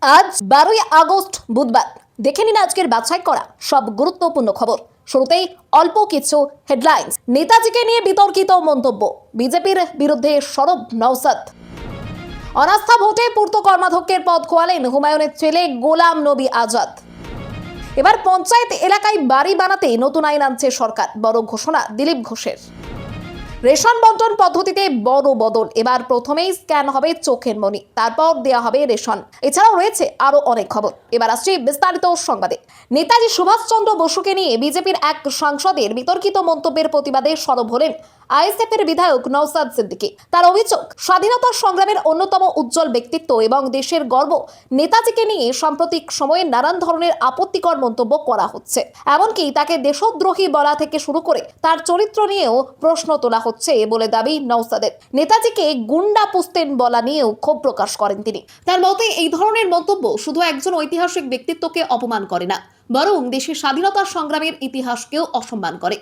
আজ 12ই আগস্ট বুধবার। দেখে নিন আজকের বাছাই করা সব গুরুত্বপূর্ণ খবর। শুরুতেই অল্প কিছু হেডলাইন্স। নেতাজিকে নিয়ে বিতর্কিত মন্তব্য, বিজেপির বিরুদ্ধে সরব নওশাদ। অনাস্থা ভোটে পূর্ত কর্মাধ্যক্ষের পদ খোয়ালেন হুমায়ুনের ছেলে গোলাম নবী আজাদ। এবার পঞ্চায়েত এলাকায় বাড়ি বানাতে নতুন আইন আনছে সরকার, বড় ঘোষণা দিলীপ ঘোষের। রেশন বন্টন পদ্ধতিতে বড় বদল, এবার প্রথমেই স্ক্যান হবে চোখের মনি, তারপর দেওয়া হবে রেশন। এছাড়াও রয়েছে আরো অনেক খবর। এবার আসছে বিস্তারিত সংবাদে। নেতাজি সুভাষচন্দ্র বসুকে নিয়ে বিজেপির এক সাংসদের বিতর্কিত মন্তব্যের প্রতিবাদে সরব হলেন আইএসএফ এর বিধায়ক নওশাদ সিদ্দিকী। তার অভিযোগ, স্বাধীনতা সংগ্রামের অন্যতম উজ্জ্বল ব্যক্তিত্ব এবং দেশের গর্ব নেতাজিকে নিয়ে সাম্প্রতিক সময়ে নানান ধরনের আপত্তিকর মন্তব্য করা হচ্ছে। এমনকি তাকে দেশদ্রোহী বলা থেকে শুরু করে তার চরিত্র নিয়েও প্রশ্ন তোলা হচ্ছে বলে দাবি নওশাদের। নেতাজিকে গুন্ডা পুষতেন বলা নিয়েও ক্ষোভ প্রকাশ করেন তিনি। তার মতে এই ধরনের মন্তব্য শুধু একজন ঐতিহাসিক ব্যক্তিত্বকে অপমান করে না, বরং দেশের স্বাধীনতা সংগ্রামের ইতিহাসকেও অসম্মান করে।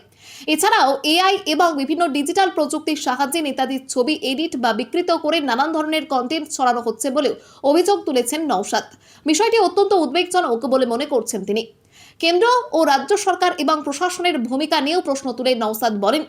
এছাড়াও এআই এবং বিভিন্ন ডিজিটাল প্রযুক্তির সাহায্যে নেতাজির ছবি এডিট বা বিকৃত করে নানান ধরনের কন্টেন্ট ছড়ানো হচ্ছে বলেও অভিযোগ তুলেছেন নওশাদ। বিষয়টি অত্যন্ত উদ্বেগজনক বলে মনে করছেন তিনি। কেন্দ্র ও রাজ্য সরকার এবং প্রশাসনের ভূমিকা নিয়েও প্রশ্ন তুলে নওশাদ বলেন,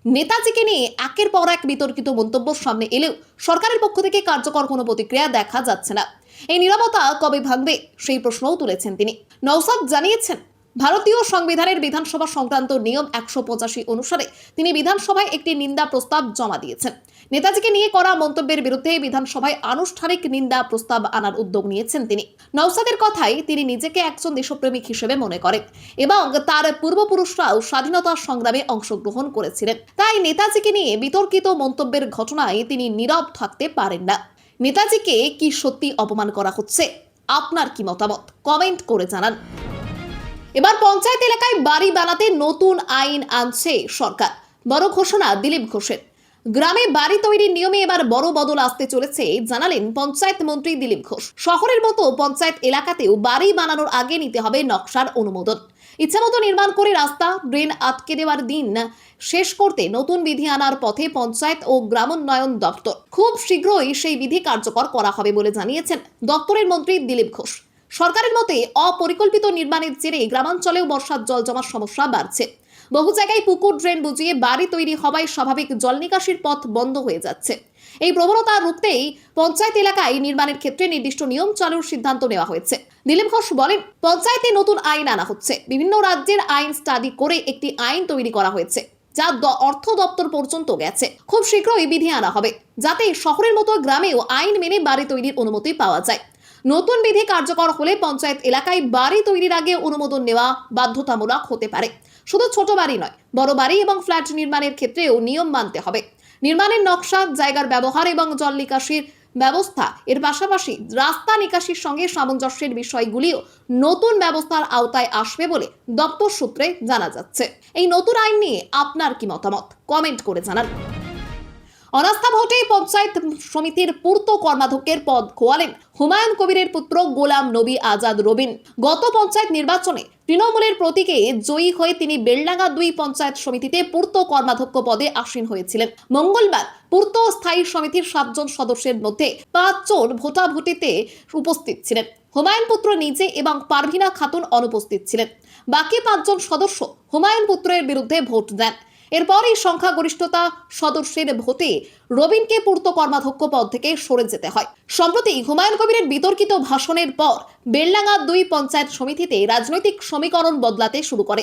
নেতাজিকে নিয়ে একের পর এক বিতর্কিত মন্তব্য সামনে এলেও সরকারের পক্ষ থেকে কার্যকর কোনো প্রতিক্রিয়া দেখা যাচ্ছে না। এই নীরবতা কবে ভাঙবে সেই প্রশ্নও তুলেছেন তিনি। নওশাদ জানিয়েছেন, ভারতীয় সংবিধানের বিধানসভা সংক্রান্ত নিয়ম 185 অনুসারে তিনি বিধানসভায় একটি নিন্দা প্রস্তাব জমা দিয়েছেন। নেতাজিকে নিয়ে করা মন্তব্যের বিরুদ্ধে বিধানসভায় আনুষ্ঠানিক নিন্দা প্রস্তাব আনার উদ্যোগ নিয়েছেন তিনি। নওশাদের কথায় তিনি নিজেকে একজন দেশপ্রেমিক হিসেবে মনে করেন এবং তার পূর্বপুরুষরাও স্বাধীনতা সংগ্রামে অংশগ্রহণ করেছিলেন। তাই নেতাজিকে নিয়ে বিতর্কিত মন্তব্যের ঘটনায় তিনি নীরব থাকতে পারেন না। নেতাজিকে কি সত্যি অপমান করা হচ্ছে? আপনার কি মতামত কমেন্ট করে জানান। এবার পঞ্চায়েত এলাকায় বাড়ি বানাতে নতুন আইন আনছে সরকার, বড় ঘোষণা দিলীপ ঘোষের। গ্রামে বাড়ি তৈরির নিয়মে এবার বড় বদল আসতে চলেছে জানালেন পঞ্চায়েত মন্ত্রী দিলীপ ঘোষ। শহরের মতো পঞ্চায়েত এলাকাতেও বাড়ি বানানোর আগে নিতে হবে নকশার অনুমোদন। ইচ্ছামতো নির্মাণ করে রাস্তা ড্রেন আটকে দেওয়ার দিন শেষ করতে নতুন বিধি আনার পথে পঞ্চায়েত ও গ্রামোন্নয়ন দপ্তর। খুব শীঘ্রই সেই বিধি কার্যকর করা হবে বলে জানিয়েছেন দপ্তরের মন্ত্রী দিলীপ ঘোষ। সরকারের মতে অপরিকল্পিত নির্মাণের জেরে গ্রামাঞ্চলেও বর্ষার জল জমার সমস্যা বাড়ছে। বহু জায়গায় পুকুর ড্রেন বুঝিয়ে বাড়ি তৈরি হওয়ায় স্বাভাবিক জল নিকাশির পথ বন্ধ হয়ে যাচ্ছে। এই প্রবণতা রুখতেই পঞ্চায়েত এলাকায় নির্মাণের ক্ষেত্রে নির্দিষ্ট নিয়ম চালুর সিদ্ধান্ত নেওয়া হয়েছে। দিলীপ ঘোষ বলেন, পঞ্চায়েতে নতুন আইন আনা হচ্ছে। বিভিন্ন রাজ্যের আইন স্টাডি করে একটি আইন তৈরি করা হয়েছে, যা অর্থ দপ্তর পর্যন্ত গেছে। খুব শীঘ্রই বিধি আনা হবে, যাতে শহরের মতো গ্রামেও আইন মেনে বাড়ি তৈরির অনুমতি পাওয়া যায়। নতুন বিধি কার্যকর হলে পঞ্চায়েত এলাকায় বাড়ি তৈরির আগে অনুমোদন নেওয়া বাধ্যতামূলক হতে পারে। শুধু ছোট বাড়ি নয়, বড় বাড়ি এবং ফ্ল্যাট নির্মাণের ক্ষেত্রেও নিয়ম মানতে হবে। নির্মাণের নকশা, জায়গার ব্যবহার এবং জল নিকাশির ব্যবস্থা, এর পাশাপাশি রাস্তা নিকাশির সঙ্গে সামঞ্জস্যের বিষয়গুলিও নতুন ব্যবস্থার আওতায় আসবে বলে দপ্তর সূত্রে জানা যাচ্ছে। এই নতুন আইন নিয়ে আপনার কি মতামত কমেন্ট করে জানান। অনাস্থা ভোটে পঞ্চায়েত সমিতির পূর্ত কর্মাধ্যক্ষের পদ খোয়ালেন হুমায়ুন কবিরের পুত্র গোলাম নবী আজাদ রবিন। গত পঞ্চায়েত নির্বাচনে তৃণমূলের প্রতীকে জয়ী হয়ে তিনি বেলডাঙ্গা 2 পঞ্চায়েত সমিতিতে পূর্ত কর্মাধ্যক্ষ পদে আসীন হয়েছিলেন। মঙ্গলবার পূর্ত স্থায়ী সমিতির 7 জন সদস্যের মধ্যে 5 জন ভোটাভুটিতে উপস্থিত ছিলেন। হুমায়ুন পুত্র নিজে এবং পারভিনা খাতুন অনুপস্থিত ছিলেন। বাকি 5 জন সদস্য হুমায়ুন পুত্রের বিরুদ্ধে ভোট দেন। এরপরই সংখ্যাগরিষ্ঠতা সদস্যের ভোটে রবিনকে পূর্ত কর্মাধ্যক্ষ পদ থেকে সরে যেতে হয়। সম্প্রতি হুমায়ুন কবিরের বিতর্কিত ভাষণের পর বেলডাঙ্গা 2 পঞ্চায়েত সমিতিতে রাজনৈতিক সমীকরণ বদলাতে শুরু করে।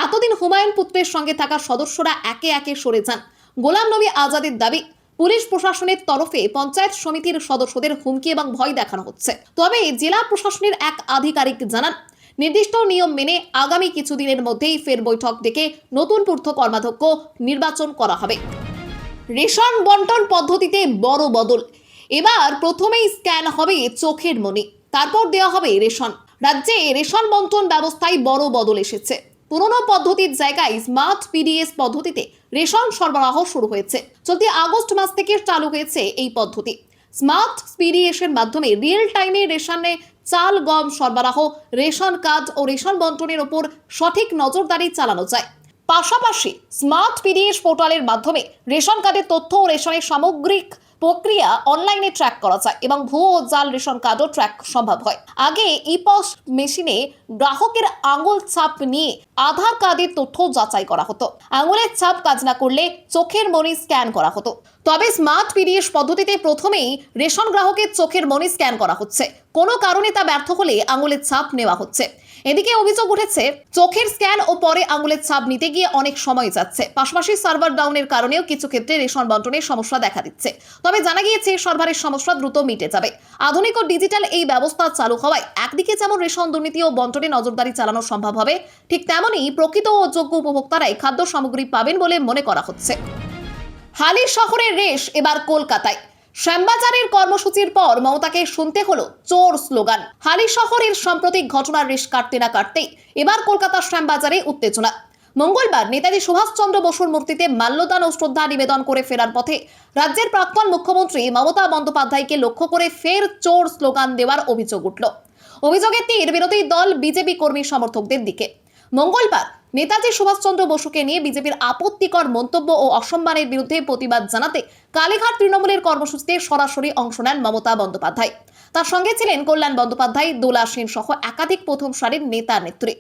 এতদিন হুমায়ুন পুত্রের সঙ্গে থাকা সদস্যরা একে একে সরে যান। গোলাম নবী আজাদের দাবি, পুলিশ প্রশাসনের তরফে পঞ্চায়েত সমিতির সদস্যদের হুমকি এবং ভয় দেখানো হচ্ছে। তবে জেলা প্রশাসনের এক আধিকারিক জানান, নির্দিষ্ট নিয়ম মেনে আগামী কিছুদিনের মধ্যেই ফের বৈঠক ডেকে নতুন পূর্ত কর্মাধ্যক্ষ নির্বাচন করা হবে। রেশন বন্টন পদ্ধতিতে বড় বদল, এবার প্রথমেই স্ক্যান হবে চোখের মনি, তারপর দেওয়া হবে রেশন। রাজ্যে রেশন বন্টন ব্যবস্থায় বড় বদল এসেছে। পুরনো পদ্ধতির জায়গায় স্মার্ট পিডিএস পদ্ধতিতে রেশন সরবরাহ শুরু হয়েছে। চলতি আগস্ট মাস থেকে চালু হয়েছে এই পদ্ধতি। স্মার্ট পিডিএস এর মাধ্যমে রিয়েল টাইমে রেশনে চাল, গম সরবরাহ, রেশন কার্ড ও রেশন বন্টনের উপর সঠিক নজরদারি চালানো যায়। পাশাপাশি স্মার্ট পিডিএস পোর্টালের মাধ্যমে রেশন কার্ডের তথ্য ও রেশনের সামগ্রিক প্রক্রিয়া অনলাইনে ট্র্যাক করা যায় এবং ভুয়ো ও জাল রেশন কার্ডও ট্র্যাক সম্ভব হয়। আগে ইপস মেশিনে গ্রাহকের আঙুল ছাপ নিয়ে আধার কার্ডের তথ্য যাচাই করা হতো। আঙুলের ছাপ কাজ না করলে চোখের মনি স্ক্যান করা হতো। তবে স্মার্ট পিডিএস পদ্ধতিতে প্রথমেই রেশন গ্রাহকের চোখের মনি স্ক্যান করা হচ্ছে। কোনো কারণে তা ব্যর্থ হলে আঙুলের ছাপ নেওয়া হচ্ছে। এদিকে অভিযোগ উঠেছে, চোখের স্ক্যান ও পরে আঙুলের ছাপ নিতে গিয়ে অনেক সময় যাচ্ছে। পাশাপাশি সার্ভার ডাউনের কারণেও কিছু ক্ষেত্রে রেশন বন্টনের সমস্যা দেখা দিচ্ছে। তবে জানা গিয়েছে সার্ভারের সমস্যা দ্রুত মিটে যাবে। আধুনিক ও ডিজিটাল এই ব্যবস্থা চালু হওয়ায় একদিকে যেমন রেশন দুর্নীতি ও বন্টনে নজরদারি চালানো সম্ভব হবে, ঠিক তেমনই প্রকৃত ও যোগ্য উপভোক্তারাই খাদ্য সামগ্রী পাবেন বলে মনে করা হচ্ছে। হালি শহরের রেশ এবার কলকাতায়। শ্যামবাজারের কর্মসূচির পর মমতাকে শুনতে হলো চোর স্লোগান। হালি শহরের সাম্প্রতিক ঘটনার রেশ কাটতে না কাটতেই এবার কলকাতার শ্যামবাজারে উত্তেজনা। মঙ্গলবার নেতাজি সুভাষচন্দ্র বসুর মূর্তিতে মাল্যদান ও শ্রদ্ধা নিবেদন করে ফেরার পথে রাজ্যের প্রাক্তন মুখ্যমন্ত্রী মমতা বন্দ্যোপাধ্যায়কে লক্ষ্য করে ফের চোর স্লোগান দেওয়ার অভিযোগ উঠল। অভিযোগের তীর বিরোধী দল বিজেপি কর্মী সমর্থকদের দিকে। মঙ্গলবার নেতাজি সুভাষচন্দ্র বসুকে নিয়ে বিজেপির আপত্তিকর মন্তব্য ও অসম্মানের বিরুদ্ধে প্রতিবাদ জানাতে কালীঘাট তৃণমূলের কর্মসূচিতে সরাসরি অংশ নেন মমতা বন্দ্যোপাধ্যায়। তার সঙ্গে ছিলেন কল্যাণ বন্দ্যোপাধ্যায়, দোলা সেন সহ একাধিক প্রথম সারির নেতা নেত্রী।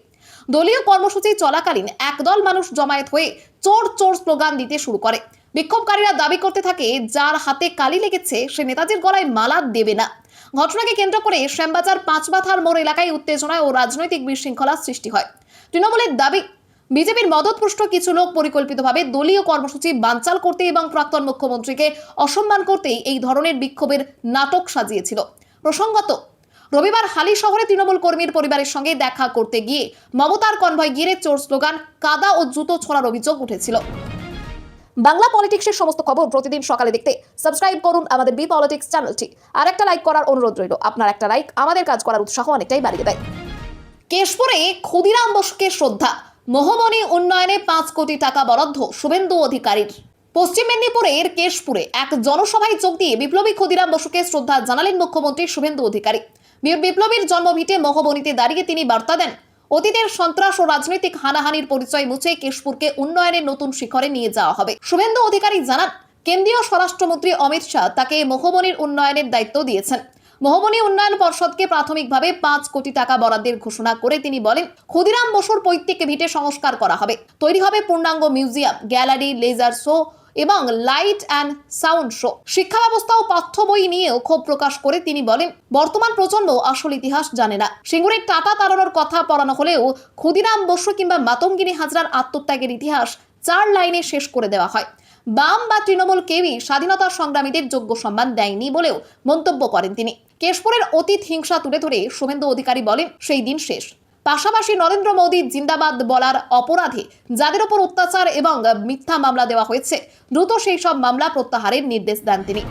দলীয় কর্মসূচি চলাকালীন একদল মানুষ জমায়েত হয়ে চোর চোর স্লোগান দিতে শুরু করে। বিক্ষোভকারীরা দাবি করতে থাকে, যার হাতে কালি লেগেছে সে নেতাজির গলায় মালা দেবে না। ঘটনাকে কেন্দ্র করে শ্যামবাজার পাঁচমাথার মোড় এলাকায় উত্তেজনা ও রাজনৈতিক বিশৃঙ্খলা সৃষ্টি হয়। তৃণমূলের দাবি, বিজেপির মদতপুষ্ট কিছু লোক পরিকল্পিতভাবে দলীয় কর্মসূচি বানচাল করতে এবং প্রাক্তন মুখ্যমন্ত্রীকে অসম্মান করতেই এই ধরনের বিক্ষোভের নাটক সাজিয়েছিল। প্রসঙ্গত, রবিবার হালি শহরে তৃণমূল কর্মীর পরিবারের সঙ্গে দেখা করতে গিয়ে মমতার কনভয় ঘিরে চোর স্লোগান, কাদা ও জুতো ছোড়ার অভিযোগ উঠেছিল। বাংলা পলিটিক্সের সমস্ত খবর প্রতিদিন সকালে দেখতে সাবস্ক্রাইব করুন আমাদের বি পলিটিক্স চ্যানেলটি। আর একটা লাইক করার অনুরোধ রইল। আপনার একটা লাইক আমাদের কাজ করার উৎসাহ অনেকটাই বাড়িয়ে দেয়। কেশপুরে ক্ষুদিরাম বসুকে শ্রদ্ধা, মোহমনি উন্নয়নে 5 কোটি টাকা বরাদ্দ শুভেন্দু অধিকারীর। পশ্চিম মেদিনীপুরের কেশপুরে এক জনসভায় যোগ দিয়ে বিপ্লবী ক্ষুদিরাম বসুকে শ্রদ্ধা জানালেন মুখ্যমন্ত্রী শুভেন্দু অধিকারী। বিপ্লবীর জন্মভিটে মোহমনিতে দাঁড়িয়ে তিনি বার্তা দেন, অতীতের সন্ত্রাস ও রাজনৈতিক হানাহানির পরিচয় মুছে কেশপুরকে উন্নয়নের নতুন শিখরে নিয়ে যাওয়া হবে। শুভেন্দু অধিকারী জানান, কেন্দ্রীয় স্বরাষ্ট্রমন্ত্রী অমিত শাহ তাকে মোহমনির উন্নয়নের দায়িত্ব দিয়েছেন। মোহমনি উন্নয়ন পর্ষদকে প্রাথমিকভাবে 5 কোটি টাকা বরাদ্দের ঘোষণা করে তিনি বলেন, ক্ষুদিরাম বসুর পৈতৃক ভিটে সংস্কার করা হবে। তৈরি হবে পূর্ণাঙ্গ মিউজিয়াম, গ্যালারি, লেজার শো এবং লাইট অ্যান্ড সাউন্ড শো। শিক্ষা ব্যবস্থা ও পাঠ্য বই নিয়েও ক্ষোভ প্রকাশ করে তিনি বলেন, বর্তমান প্রজন্ম আসল ইতিহাস জানে না। সিঙ্গুরের টাটা তাড়ানোর কথা পড়ানো হলেও ক্ষুদিরাম বসু কিংবা মাতঙ্গিনী হাজরার আত্মত্যাগের ইতিহাস 4 লাইনে শেষ করে দেওয়া হয়। বাম বা তৃণমূল কেউই স্বাধীনতা সংগ্রামীদের যোগ্য সম্মান দেয়নি বলেও মন্তব্য করেন তিনি। কেশপুরের অতীত হিংসা তুলে ধরে শুভেন্দু অধিকারী বলেন, সেই দিন শেষ। পাশাপাশি নরেন্দ্র মোদী জিন্দাবাদ বলার অপরাধে যাদের উপর অত্যাচার এবং মিথ্যা মামলা দেওয়া হয়েছে, দ্রুত সেই সব মামলা প্রত্যাহারের নির্দেশ দেন তিনি।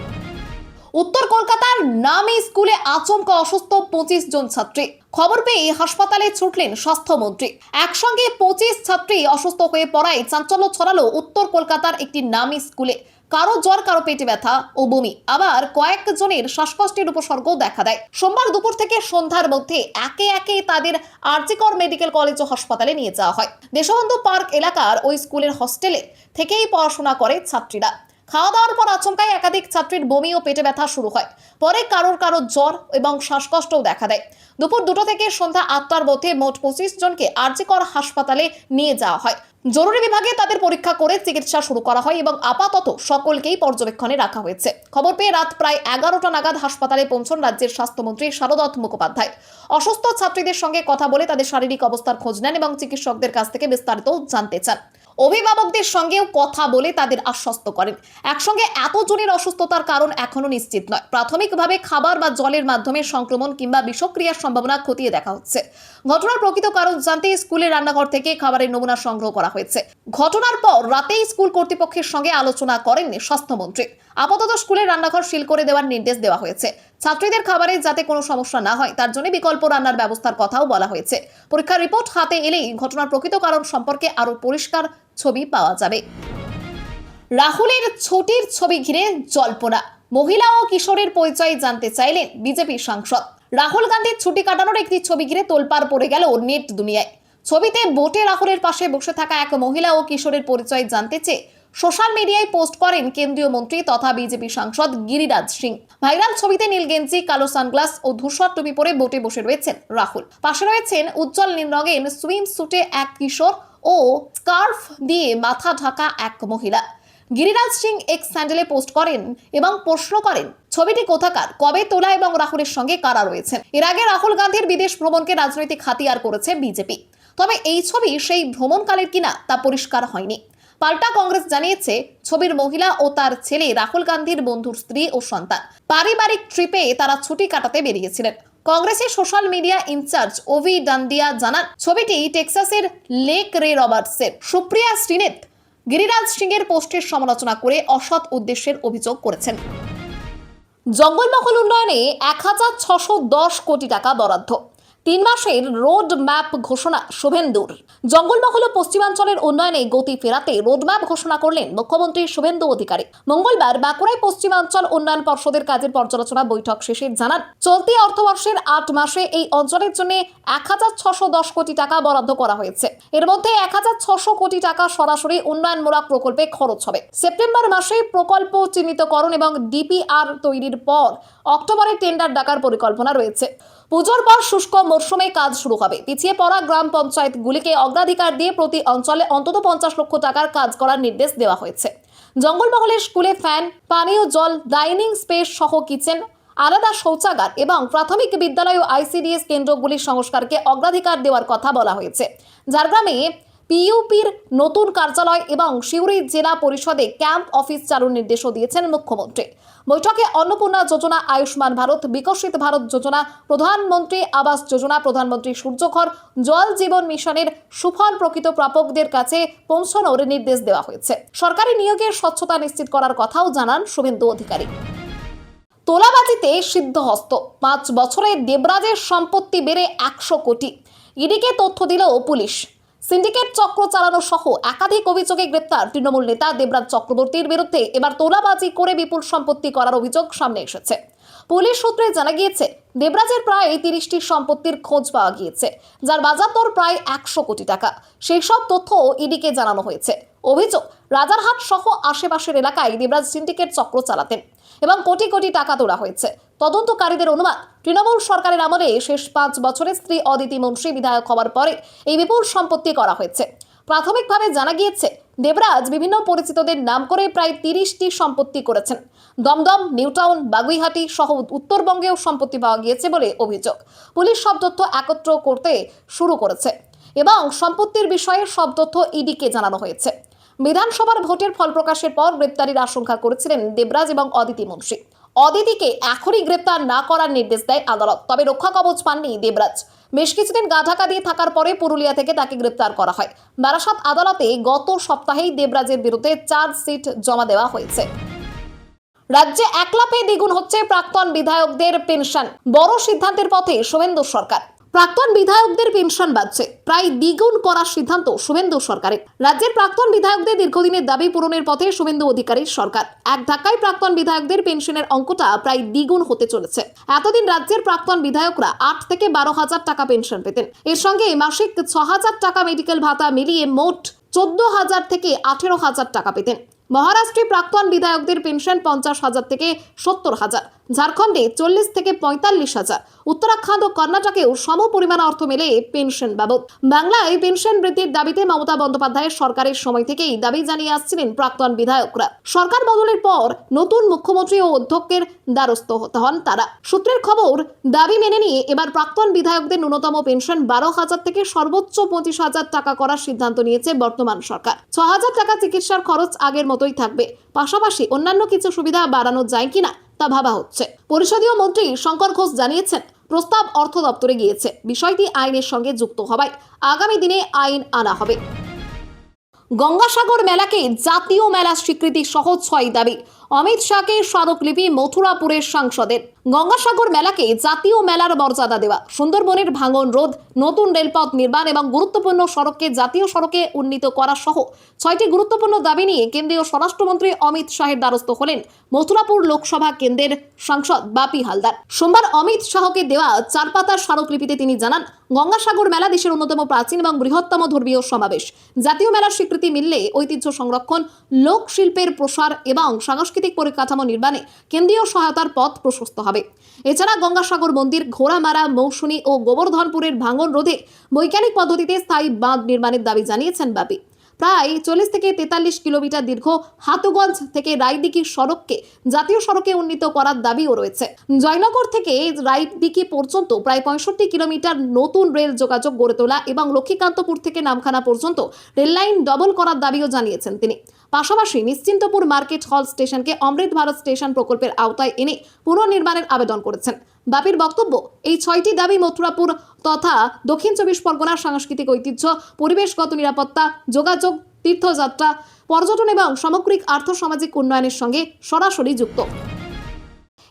উত্তর কলকাতার নামী স্কুলে আচমকা অসুস্থ 25 জন ছাত্রী। খবর পেয়ে হাসপাতালে ছুটলেন স্বাস্থ্যমন্ত্রী। একসঙ্গে 25 ছাত্রী অসুস্থ হয়ে পড়ায় চাঞ্চল্য ছড়ালো উত্তর কলকাতার একটি নামী স্কুলে। কারো জ্বর, কারো পেটে ব্যথা ও বমি, আবার কয়েকজনের শ্বাসকষ্টের উপসর্গও দেখা দেয়। সোমবার দুপুর থেকে সন্ধ্যার মধ্যে একে একে তাদের আরজিকর মেডিকেল কলেজ ও হাসপাতালে নিয়ে যাওয়া হয়। দেশবন্ধু পার্ক এলাকার ওই স্কুলের হস্টেলে থেকেই পড়াশোনা করে ছাত্রীরা। খাওয়া দাওয়ার পর আচমকাই একাধিক ছাত্রীর বমি ও পেটে ব্যথা শুরু হয়। পরে কারোর জ্বর এবং শ্বাসকষ্টও দেখা দেয়। দুপুর 2টা থেকে সন্ধ্যা 8টার মধ্যে মোট 25 জনকে আরজিকর হাসপাতালে নিয়ে যাওয়া হয়। জরুরি বিভাগে তাদের পরীক্ষা করে চিকিৎসা শুরু করা হয় এবং আপাতত সকলকেই পর্যবেক্ষণে রাখা হয়েছে। খবর পেয়ে রাত প্রায় 11টা নাগাদ হাসপাতালে পৌঁছন রাজ্যের স্বাস্থ্যমন্ত্রী শারদত্ত মুখোপাধ্যায়। অসুস্থ ছাত্রীদের সঙ্গে কথা বলে তাদের শারীরিক অবস্থার খোঁজ নেন এবং চিকিৎসকদের কাছ থেকে বিস্তারিত জানতে চান। অভিভাবকদের সঙ্গেও কথা বলে তাদের আশ্বস্ত করেন। একসঙ্গে এতজনের অসুস্থতার কারণ এখনো নিশ্চিত নয়। প্রাথমিকভাবে খাবার বা জলের মাধ্যমে সংক্রমণ কিংবা বিষক্রিয়ার সম্ভাবনা খতিয়ে দেখা হচ্ছে। ঘটনার প্রকৃত কারণ জানতে স্কুলের রান্নাঘর থেকে খাবারের নমুনা সংগ্রহ করা হয়েছে। ঘটনার পর রাতেই স্কুল কর্তৃপক্ষের সঙ্গে আলোচনা করেন স্বাস্থ্যমন্ত্রী। আপাতত স্কুলের রান্নাঘর সিল করে দেওয়ার নির্দেশ দেওয়া হয়েছে। ছাত্রীদের খাবারে যাতে কোনো সমস্যা না হয় তার জন্য বিকল্প রান্নার ব্যবস্থার কথাও বলা হয়েছে। পরীক্ষার রিপোর্ট হাতে এলেই ঘটনার প্রকৃত কারণ সম্পর্কে আরো পরিষ্কার ছবি পাওয়া যাবে। রাহুলের ছুটির ছবি ঘিরে জল্পনা। মহিলা ও কিশোরের পরিচয় জানতে চাইলেন বিজেপি সাংসদ। রাহুল গান্ধীর ছুটি কাটানোর একটি ছবি ঘিরে তোলপাড় পড়ে গেল নেট দুনিয়ায়। ছবিতে বোটে রাহুলের পাশে বসে থাকা এক মহিলা ও কিশোরের পরিচয় জানতে চেয়ে সোশ্যাল মিডিয়ায় পোস্ট করেন কেন্দ্রীয় মন্ত্রী তথা বিজেপি সাংসদ গিরিরাজ সিং। ভাইরাল ছবিতে নীল গেঞ্জি, কালো সানগ্লাস ও ধূসর টুপি পরে বোটে বসে রয়েছেন রাহুল। পাশে রয়েছেন উজ্জ্বল নীল রঙের সুইম স্যুটে এক কিশোর ও স্কার্ফ দিয়ে মাথা ঢাকা এক মহিলা। গিরিরাজ সিং এক্স স্যান্ডেলে পোস্ট করেন এবং প্রশ্ন করেন, ছবিটি কোথাকার, কবে তোলা এবং রাহুলের সঙ্গে কারা রয়েছেন। এর আগে রাহুল গান্ধীর বিদেশ ভ্রমণকে রাজনৈতিক হাতিয়ার করেছে বিজেপি। তবে এই ছবি সেই ভ্রমণকালের কিনা তা পরিষ্কার হয়নি। পাল্টা কংগ্রেস জানিয়েছে, ছবির মহিলা ও তার ছেলে রাহুল গান্ধীর বন্ধুর স্ত্রী ও সন্তান। পারিবারিক ট্রিপে তারা ছুটি কাটাতে বেরিয়েছিলেন। কংগ্রেসের সোশ্যাল মিডিয়া ইনচার্জ ওভি ডান্ডিয়া জানান, ছবিটি টেক্সাসের লেক রে রবার্টসের। সুপ্রিয়া শ্রীনেত গিরিরাজ সিং এর পোস্টের সমালোচনা করে অসৎ উদ্দেশ্যের অভিযোগ করেছেন। জঙ্গলমহল উন্নয়নে ১,৬১০ কোটি টাকা বরাদ্দ। ৩ মাসের রোড ম্যাপ ঘোষণা শুভেন্দুর। জঙ্গলমহল ও পশ্চিমাঞ্চলের উন্নয়নে গতি ফেরাতে রোডম্যাপ ঘোষণা করলেন মুখ্যমন্ত্রী শুভেন্দু অধিকারী। মঙ্গলবার বাঁকুড়ায় পশ্চিমাঞ্চল উন্নয়ন পর্ষদের কাজের পর্যালোচনা বৈঠক শেষে জানান, চলতি অর্থবর্ষের ৮ মাসে এই অঞ্চলের জন্য ১,৬১০ কোটি টাকা বরাদ্দ করা হয়েছে। এর মধ্যে ১,৬০০ কোটি টাকা সরাসরি উন্নয়নমূলক প্রকল্পে খরচ হবে। সেপ্টেম্বর মাসে প্রকল্প চিহ্নিতকরণ এবং ডিপিআর তৈরির পর অক্টোবরে টেন্ডার ডাকার পরিকল্পনা রয়েছে। পুজোর পর শুষ্ক মরশুমে কাজ শুরু হবে। পিছিয়ে পড়া গ্রাম পঞ্চায়েতগুলিকে অগ্রাধিকার দিয়ে প্রতি অঞ্চলে অন্তত ৫০ লক্ষ টাকার কাজ করার নির্দেশ দেওয়া হয়েছে। জঙ্গলমহলের স্কুলে ফ্যান, পানীয় জল, ডাইনিং স্পেস সহ কিচেন, আলাদা শৌচাগার এবং প্রাথমিক বিদ্যালয় ও আইসিডিএস কেন্দ্রগুলির সংস্কারকে অগ্রাধিকার দেওয়ার কথা বলা হয়েছে। ঝাড়গ্রামে পিইউপির নতুন কার্যালয় এবং সিউড়ি জেলা পরিষদে ক্যাম্প অফিস চালুর নির্দেশও দিয়েছেন মুখ্যমন্ত্রী। বৈঠকে অন্নপূর্ণা যোজনা, আয়ুষ্মান ভারত, বিকশিত ভারত যোজনা, প্রধানমন্ত্রী আবাস যোজনা, প্রধানমন্ত্রী সূর্যঘর জল জীবন মিশনের সুফল প্রকৃত প্রাপকদের কাছে পৌঁছানোর নির্দেশ দেওয়া হয়েছে। সরকারি নিয়োগের স্বচ্ছতা নিশ্চিত করার কথাও জানান শুভেন্দু অধিকারী। তোলাবাজিতে সিদ্ধহস্ত, 5 বছরে দেবরাজের সম্পত্তি বেড়ে 100 কোটি। ইডিকে তথ্য দিল পুলিশ। সিন্ডিকেট চক্র চালানো সহ একাধিক অভিযোগে গ্রেপ্তার তৃণমূল নেতা দেবরাজ চক্রবর্তীর বিরুদ্ধে এবার তোলাবাজি করে বিপুল সম্পত্তি করার অভিযোগ সামনে এসেছে। পুলিশ সূত্রে জানা গিয়েছে, দেবরাজের প্রায় 30টি সম্পত্তির খোঁজ পাওয়া গিয়েছে, যার বাজার দর প্রায় 100 কোটি টাকা। সেই সব তথ্য ইডিকে জানানো হয়েছে। অভিযোগ, রাজারহাট সহ আশেপাশের এলাকায় দেবরাজ সিন্ডিকেট চক্র চালাতেন এবং কোটি কোটি টাকা তোলা হয়েছে। তদন্তকারীদের অনুমান, তৃণমূল সরকারের আমলে শেষ 5 বছরে স্ত্রী অদিতি মুন্সি বিধায়ক হওয়ার পরে এই বিপুল সম্পত্তি করা হয়েছে। প্রাথমিকভাবে জানা গিয়েছে, দেবরাজ বিভিন্ন পরিচিতদের নাম করে প্রায় 30টি সম্পত্তি করেছেন। দমদম, নিউটাউন, বাগুইহাটি সহ উত্তরবঙ্গেও সম্পত্তি পাওয়া গিয়েছে বলে অভিযোগ। পুলিশ সব তথ্য একত্র করতে শুরু করেছে এবং সম্পত্তির বিষয়ে সব তথ্য ইডিকে জানানো হয়েছে। বিধানসভার ভোটের ফল প্রকাশের পর গ্রেপ্তারির আশঙ্কা করেছিলেন দেবরাজ এবং অদিতি মুন্সি। অদিতিকে এখনই গ্রেপ্তার না করার নির্দেশ দেয় আদালত। তবে রক্ষা কবচ পাননি দেবরাজ। বেশ কিছুদিন গা ঢাকা দিয়ে থাকার পরে পুরুলিয়া থেকে তাকে গ্রেপ্তার করা হয়। বারাসাত আদালতে গত সপ্তাহেই দেবরাজের বিরুদ্ধে চার্জশিট জমা দেওয়া হয়েছে। রাজ্যে 1 লাফে দ্বিগুণ হচ্ছে প্রাক্তন বিধায়কদের পেনশন। বড় সিদ্ধান্তের পথে শুভেন্দু সরকার। প্রাক্তন বিধায়কদের পেনশন বাড়ছে, প্রায় দ্বিগুণ করার সিদ্ধান্ত শুভেন্দু সরকারের। রাজ্যের প্রাক্তন বিধায়কদের দীর্ঘদিনের দাবি পূরণের পথে শুভেন্দু অধিকারীর সরকার। এক ধাক্কায় প্রাক্তন বিধায়কদের পেনশনের অঙ্কটা প্রায় দ্বিগুণ হতে চলেছে। এতদিন রাজ্যের প্রাক্তন বিধায়করা 8 থেকে 12,000 টাকা পেনশন পেতেন। এর সঙ্গে মাসিক 6,000 টাকা মেডিকেল ভাতা মিলিয়ে মোট 14,000 থেকে 18,000 টাকা পেতেন। মহারাষ্ট্রে প্রাক্তন বিধায়কদের পেনশন 50,000 থেকে 70,000, ঝাড়খণ্ডে 40 থেকে 45,000, উত্তরাখণ্ড ও কর্ণাটকেও সম পরিমাণ অর্থ মেলে পেনশন বাবদ। বাংলায় পেনশন বৃদ্ধির দাবিতে মমতা বন্দ্যোপাধ্যায়ের সরকারের সময় থেকেই দাবি জানিয়ে আসছিলেন প্রাক্তন বিধায়করা। সরকার বদলের পর নতুন মুখ্যমন্ত্রী ও অধ্যক্ষের দ্বারস্থ হন তারা। সূত্রের খবর, দাবি মেনে নিয়ে এবার প্রাক্তন বিধায়কদের ন্যূনতম পেনশন 12,000 থেকে সর্বোচ্চ 25,000 টাকা করার সিদ্ধান্ত নিয়েছে বর্তমান সরকার। 6,000 টাকা চিকিৎসার খরচ আগের মতোই থাকবে, পাশাপাশি অন্যান্য কিছু সুবিধা বাড়ানো যায় কিনা তা ভাবা হচ্ছে। পরিষদীয় মন্ত্রী শঙ্কর ঘোষ জানিয়েছেন, প্রস্তাব অর্থ দপ্তরে গিয়েছে। বিষয়টি আইনের সঙ্গে যুক্ত হওয়ায় আগামী দিনে আইন আনা হবে। গঙ্গাসাগর মেলাকে জাতীয় মেলা স্বীকৃতি সহ 6 দাবি। অমিত শাহকে স্মারকলিপি মথুরাপুরের সাংসদের। গঙ্গাসাগর মেলাকে জাতীয় মেলার মর্যাদা দেওয়া, সুন্দরবনের ভাঙন রোধ, নতুন রেলপথ নির্মাণ এবং গুরুত্বপূর্ণ সড়ককে জাতীয় সড়কে উন্নীত করা সহ 6টি গুরুত্বপূর্ণ দাবি নিয়ে কেন্দ্রীয় স্বরাষ্ট্রমন্ত্রী অমিত শাহের দ্বারস্থ হলেন মথুরাপুর লোকসভা কেন্দ্রের সাংসদ বাপি হালদার। সোমবার অমিত শাহকে দেওয়া 4 পাতার স্মারকলিপিতে তিনি জানান, গঙ্গাসাগর মেলা দেশের অন্যতম প্রাচীন এবং বৃহত্তম ধর্মীয় সমাবেশ। জাতীয় মেলার স্বীকৃতি মিললে ঐতিহ্য সংরক্ষণ, লোকশিল্পের প্রসার এবং সাংস্কৃতিক পরিকাঠামো নির্মাণে কেন্দ্রীয় সহায়তার পথ প্রশস্ত হবে। এছাড়া গঙ্গাসাগর মন্দির, ঘোড়ামারা, মৌসুমী ও গোবর্ধনপুরের ভাঙন রোধে বৈজ্ঞানিক পদ্ধতিতে স্থায়ী বাঁধ নির্মাণের দাবি জানিয়েছেন বাপি। প্রায় 40 থেকে 43 কিলোমিটার দীর্ঘ হাতুগঞ্জ থেকে রায়দিঘি সড়ককে জাতীয় সড়কে উন্নীত করার দাবিও রয়েছে। জয়নগর থেকে রায়দিঘি পর্যন্ত প্রায় 65 কিলোমিটার নতুন রেল যোগাযোগ গড়ে তোলা এবং লক্ষ্মীকান্তপুর থেকে নামখানা পর্যন্ত রেল লাইন ডবল করার দাবিও জানিয়েছেন তিনি। পাশাপাশি নিশ্চিন্তপুর মার্কেট হল স্টেশনকে অমৃত ভারত স্টেশন প্রকল্পের আওতায় এনে পুনর্নির্মাণের আবেদন করেছেন। বাপির বক্তব্য, এই 6টি দাবি মথুরাপুর তথা দক্ষিণ 24 পরগনার সাংস্কৃতিক ঐতিহ্য, পরিবেশগত নিরাপত্তা, যোগাযোগ, তীর্থযাত্রা, পর্যটন এবং সামগ্রিক আর্থসামাজিক উন্নয়নের সঙ্গে সরাসরি যুক্ত।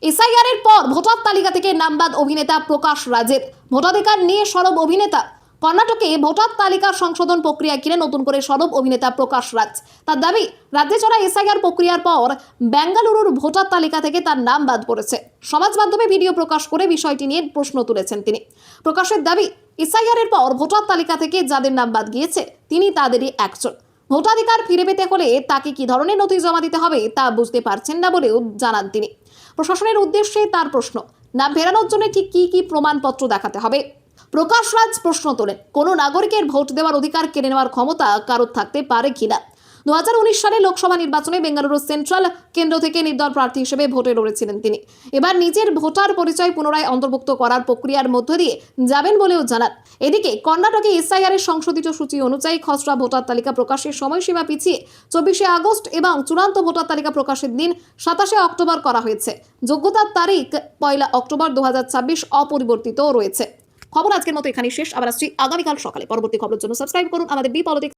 এসআইআর এর পর ভোটার তালিকা থেকে নাম বাদ অভিনেতা প্রকাশ রাজের। ভোটাধিকার নিয়ে সরব অভিনেতা। কর্ণাটকে ভোটার তালিকার সংশোধন প্রক্রিয়া ঘিরে নতুন করে সরব অভিনেতা প্রকাশ রাজ। তার দাবি, রাজ্যে চলা এসআইআর প্রক্রিয়ার পর বেঙ্গালুরুর ভোটার তালিকা থেকে তার নাম বাদ পড়েছে। সমাজ মাধ্যমে ভিডিও প্রকাশ করে বিষয়টি নিয়ে প্রশ্ন তুলেছেন তিনি। প্রকাশের দাবি, এসআইআর এর পর ভোটার তালিকা থেকে যাদের নাম বাদ গিয়েছে তিনি তাদেরই একজন। ভোটাধিকার ফিরে পেতে হলে তাকে কি ধরনের নথি জমা দিতে হবে তা বুঝতে পারছেন না বলেও জানান তিনি। প্রশাসনের উদ্দেশ্যে তার প্রশ্ন, নাম ফেরানোর জন্য ঠিক কি প্রমাণপত্র দেখাতে হবে? প্রকাশ রাজ প্রশ্ন তোলেন, কোনো নাগরিকের ভোট দেওয়ার অধিকার কেড়ে নেওয়ার ক্ষমতা কারোর থাকতে পারে কিনা। 2019 সালে লোকসভা নির্বাচনে বেঙ্গালুরু সেন্ট্রাল কেন্দ্র থেকে নির্দল প্রার্থী হিসেবে ভোটে লড়েছিলেন তিনি। এবার নিজের ভোটার পরিচয় পুনরায় অন্তর্ভুক্ত করার প্রক্রিয়ার মধ্য দিয়ে যাবেন বলেও জানান। এদিকে কর্ণাটকে এসআইআর এর সংশোধিত সূচি অনুযায়ী খসড়া ভোটার তালিকা প্রকাশের সময়সীমা পিছিয়ে 24 আগস্ট এবং চূড়ান্ত ভোটার তালিকা প্রকাশের দিন 27 অক্টোবর করা হয়েছে। যোগ্যতার তারিখ 1 অক্টোবর 2026 অপরিবর্তিত রয়েছে। খবর আজকের মতো এখানেই শেষ। আবার আসছি আগামীকাল সকালে। পরবর্তী খবরের জন্য সাবস্ক্রাইব করুন আমাদের বি পলিটিক্স।